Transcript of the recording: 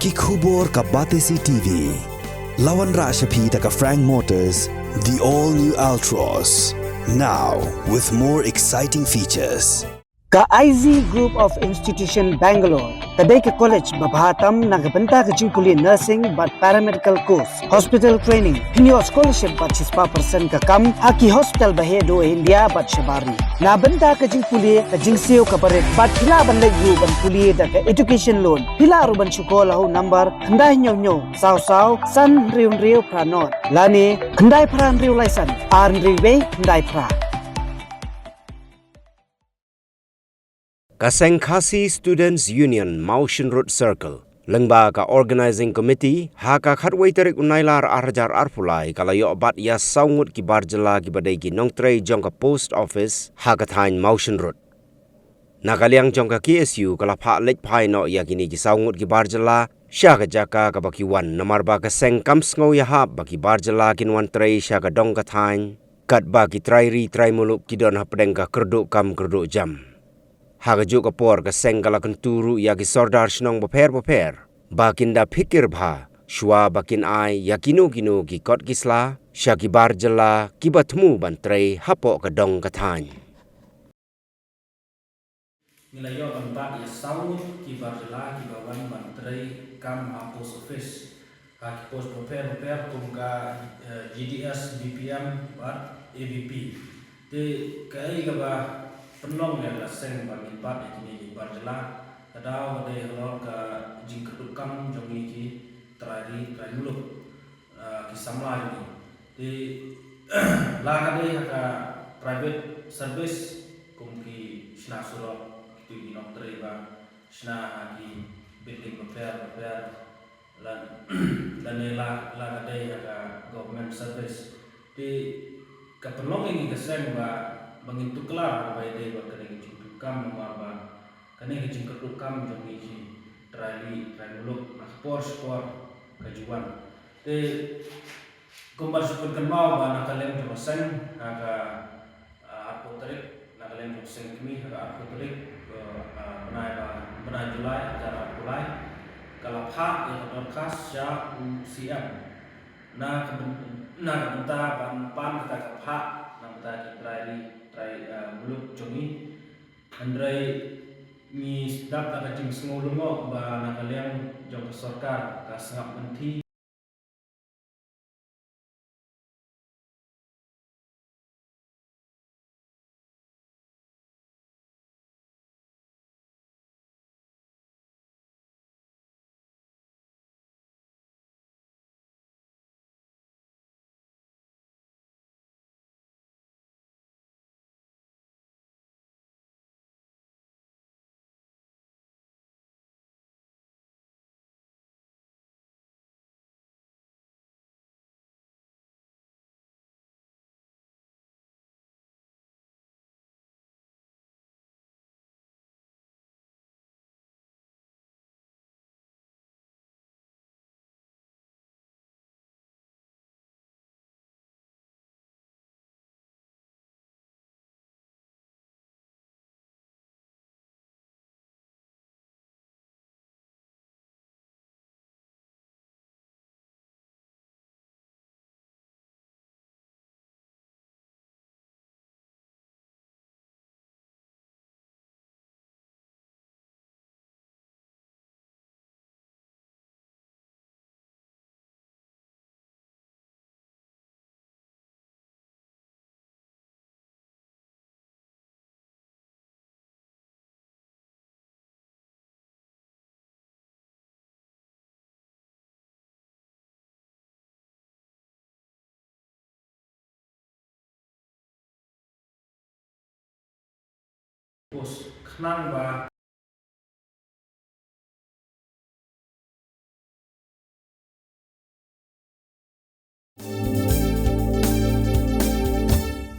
Kikubor ka Batesi TV. Lawan Rashapi taka Frank Motors, the all-new Altros. Now, with more exciting features. Ka IZ Group of Institution Bangalore, kadai ke college babahatam nagabenta ke jingkuli nursing but paramedical course, hospital training, pinyo scholarship but 6% ka kam, haki hospital bahedo India but shabari. Na benta ke jingkuli ke jingsio ka baret but pila ban legu ban kuli da ke education loan. Pila ruban sekolah ho number kendai nyo saw san riu pranot. Lani kendai pran riu laisan, ar riu kendai pra. Kasengkhasi Students Union Mawshynrut Circle lengba ka organizing committee ha ka khatwei tarik unailar arjar arpulai kalayo bat ya saungut ki barjala ki badai ki Nongtrei jong ka post office ha ka thain Mawshynrut nakaliang jong ka KSU kala pha lech phai no ya kini ki saungut ki barjala sha ka jaka ka baki wan namar ba ka seng kam sngo ya ha baki barjala kin wan trei sha ka dong ka thain kat ba ki trai mulup ki don ha pedeng ka kerduk kam kerduk jam Hagajuk kapor ka sengkala kenturu yaki sordar shnong baper bakin da pikir bha shwa bakin ai yakinu ki kot kisla shaki barjala kibatmu bantrei hapo ka dong katany Nilayo banta ya saud ki barjala ki bawan bantrei kam ha post office ha ki post baper kum ka GDS BPM bat ABP te kai ka ba penong yang laseng bagi bat ini di barjala kadau de halor ka jingkadukam jongi ki trai muluk ki samla ini di la kade ka private service kum ki sna suro ki di Nongtrei ba sna ki building repair lan la kade ka government service di kapenong ini keseng ba mengintu kelar baik deh buat kena jingkam nomor ba kena jingkam jongi ki trai muluk sport kajuan te kumbar super mau ba nakalem to sen aga apoterik nakalem to sen kami aga apoterik benai Julai acara Julai kalau hak yang terkas ya UCM na benta pan kita hak na benta trai muluk jongi andrai mi sedap tak kacing semulungo ba nakaliang jong sorkar ka sangap menti pos kenang ba